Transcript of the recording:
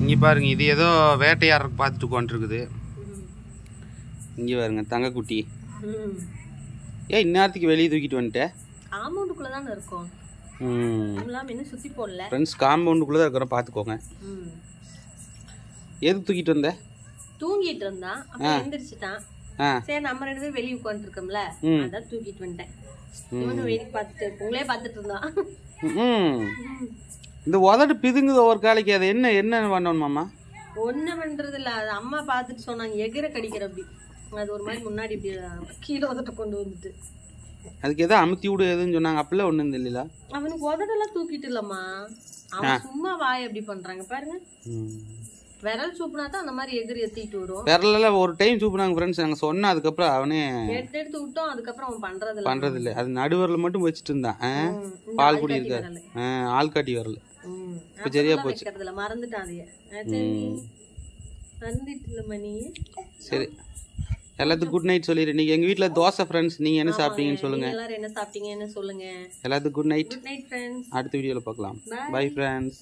இங்கே பாருங்க, இது ஏதோ வேட்டையாடுறதுக்கு பார்த்துட்டு உட்காந்துருக்குது. இங்கே பாருங்க தங்கக்குட்டி. இந்நேரத்துக்கு வெளியே தூக்கிட்டு வந்துட்டேன். காம்பவுண்டுக்குள்ள தானே இருக்கும். இன்னும் சுத்தி போடல ஃப்ரெண்ட்ஸ், காம்பவுண்டுக்குள்ள தான் இருக்கிறோம், பார்த்துக்கோங்க. எதுக்கு தூக்கிட்டு வந்த? தூங்கிட்டு இருந்தான், அப்புறம் எந்திரிச்சிட்டான். சரி நம்ம 2 பேரும் வெளியே உட்காந்துட்டு இருக்கோம்ல, அதான் தூக்கிட்டு வந்துட்டேன். இவனும் வெளியே பார்த்துட்டு உங்களே பார்த்துட்டு இருந்தான். இந்த உதடு பிதுங்குது ஒவ்வொரு காலைக்கு. அது என்ன பண்ணணும் மாமா? ஒன்னும் பண்றது இல்ல, அது அம்மா பார்த்துட்டு சொன்னாங்க எகிர கடிக்கிற அப்படி. அது ஒரு மாதிரி முன்னாடி இப்படி கீழே உதட்ட கொண்டு வந்துட்டு அதுக்கு எதாவது அமுத்தி விடு எதுன்னு சொன்னாங்க. அப்படிலாம் ஒண்ணும் இல்லையா? அவனுக்கு உதடெல்லாம் தூக்கிட்டு இல்லம்மா, அவன் சும்மா வாய் அப்படி பண்றாங்க பாருங்க. விரல் சூப்புனா தான் அந்த மாதிரி எகிரி எத்திட்டு வரும். விரலாம் ஒரு டைம் சூப்புனாங்க ஃப்ரெண்ட்ஸ், நாங்கள் சொன்னோம். அதுக்கப்புறம் அவனே எடுத்து விட்டோம். அதுக்கப்புறம் அவன் பண்றது இல்லை. அது நடுவரில் மட்டும் வச்சுட்டு இருந்தான். பால் குடி இருக்காரு, ஆள்காட்டி வரல. இப்போ சரியா போச்சு. மறந்துட்டான் அதைய. மறந்துட்டு இல்ல மணி. சரி, எல்லாத்துக்கும் குட் நைட் சொல்லிடு. இன்னைக்கு எங்க வீட்ல தோசை ஃப்ரெண்ட்ஸ். நீங்க என்ன சாப்பிட்டீங்கன்னு சொல்லுங்க. எல்லாரும் என்ன சாப்பிட்டீங்கன்னு சொல்லுங்க. எல்லாத்துக்கும் good night. Good night friends. அடுத்த வீடியோல பார்க்கலாம். Bye friends.